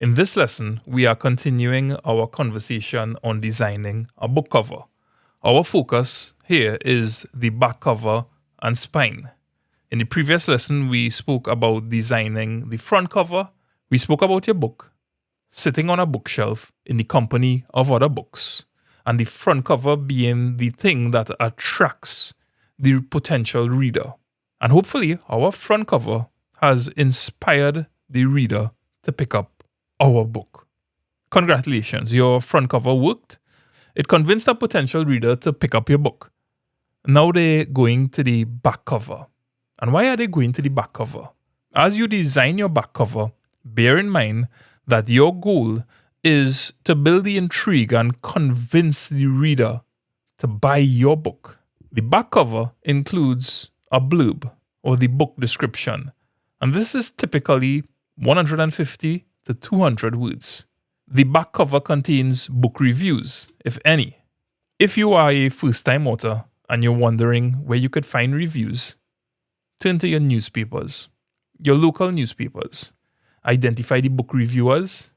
In this lesson, we are continuing our conversation on designing a book cover. Our focus here is the back cover and spine. In the previous lesson, we spoke about designing the front cover. We spoke about your book sitting on a bookshelf in the company of other books, and the front cover being the thing that attracts the potential reader. And hopefully, our front cover has inspired the reader to pick up our book. Congratulations, your front cover worked. It convinced a potential reader to pick up your book. Now they're going to the back cover. And why are they going to the back cover? As you design your back cover, bear in mind that your goal is to build the intrigue and convince the reader to buy your book. The back cover includes a blurb or the book description, and this is typically 150 to 200 words. The back cover contains book reviews, if any. If you are a first-time author and you're wondering where you could find reviews, turn to your newspapers, your local newspapers. Identify the book reviewers,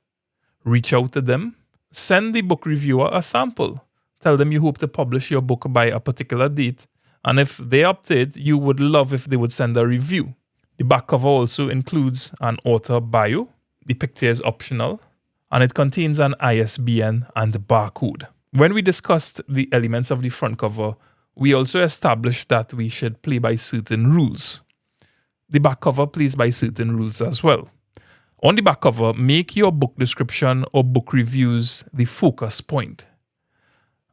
reach out to them, send the book reviewer a sample. Tell them you hope to publish your book by a particular date, and if they opt it, you would love if they would send a review. The back cover also includes an author bio. The picture is optional, and it contains an ISBN and barcode. When we discussed the elements of the front cover, we also established that we should play by certain rules. The back cover plays by certain rules as well. On the back cover, make your book description or book reviews the focus point.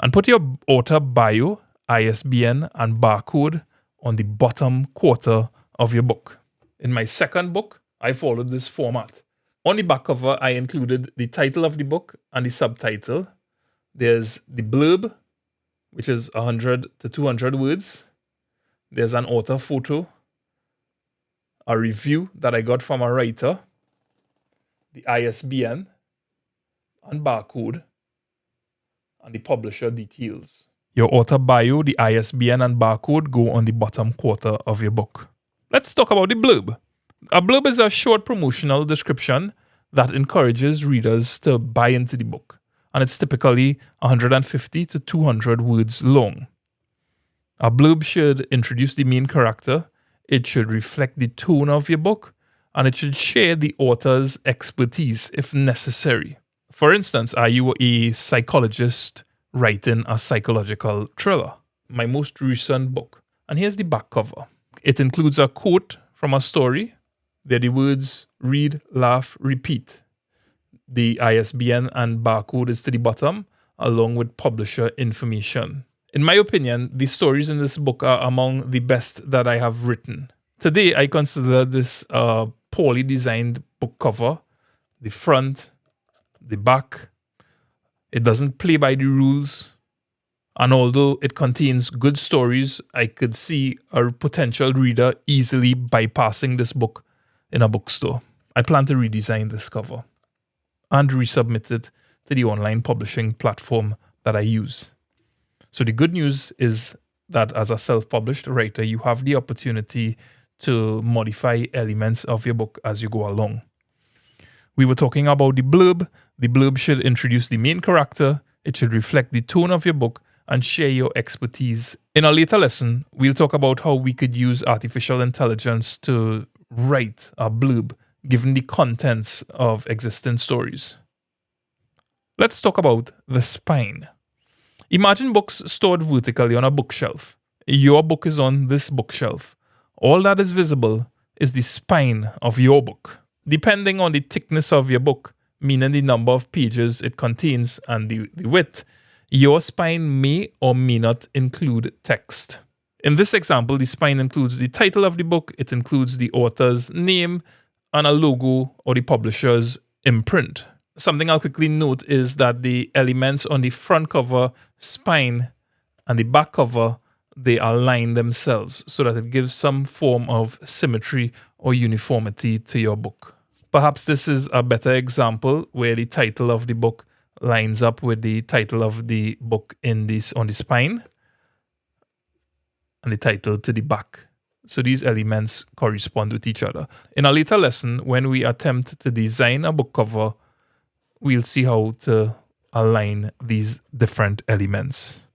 And put your author bio, ISBN, and barcode on the bottom quarter of your book. In my second book, I followed this format. On the back cover, I included the title of the book and the subtitle. There's the blurb, which is 100 to 200 words. There's an author photo, a review that I got from a writer, the ISBN and barcode, and the publisher details. Your author bio, the ISBN, and barcode go on the bottom quarter of your book. Let's talk about the blurb. A blurb is a short promotional description that encourages readers to buy into the book, and it's typically 150 to 200 words long. A blurb should introduce the main character, it should reflect the tone of your book, and it should share the author's expertise if necessary. For instance, are you a psychologist writing a psychological thriller? My most recent book. And here's the back cover. It includes a quote from a story. They're the words read, laugh, repeat. The ISBN and barcode is to the bottom, along with publisher information. In my opinion, the stories in this book are among the best that I have written. Today, I consider this a poorly designed book cover. The front, the back. It doesn't play by the rules. And although it contains good stories, I could see a potential reader easily bypassing this book in a bookstore. I plan to redesign this cover and resubmit it to the online publishing platform that I use. So the good news is that as a self-published writer, you have the opportunity to modify elements of your book as you go along. We were talking about the blurb. The blurb should introduce the main character. It should reflect the tone of your book and share your expertise. In a later lesson, we'll talk about how we could use artificial intelligence to write a blurb given the contents of existing stories. Let's talk about the spine. Imagine books stored vertically on a bookshelf. Your book is on this bookshelf. All that is visible is the spine of your book. Depending on the thickness of your book, meaning the number of pages it contains and the width, your spine may or may not include text. In this example, the spine includes the title of the book, it includes the author's name, and a logo or the publisher's imprint. Something I'll quickly note is that the elements on the front cover, spine, and the back cover, they align themselves so that it gives some form of symmetry or uniformity to your book. Perhaps this is a better example where the title of the book lines up with the title of the book on the spine and the title to the back. So these elements correspond with each other. In a later lesson, when we attempt to design a book cover, we'll see how to align these different elements.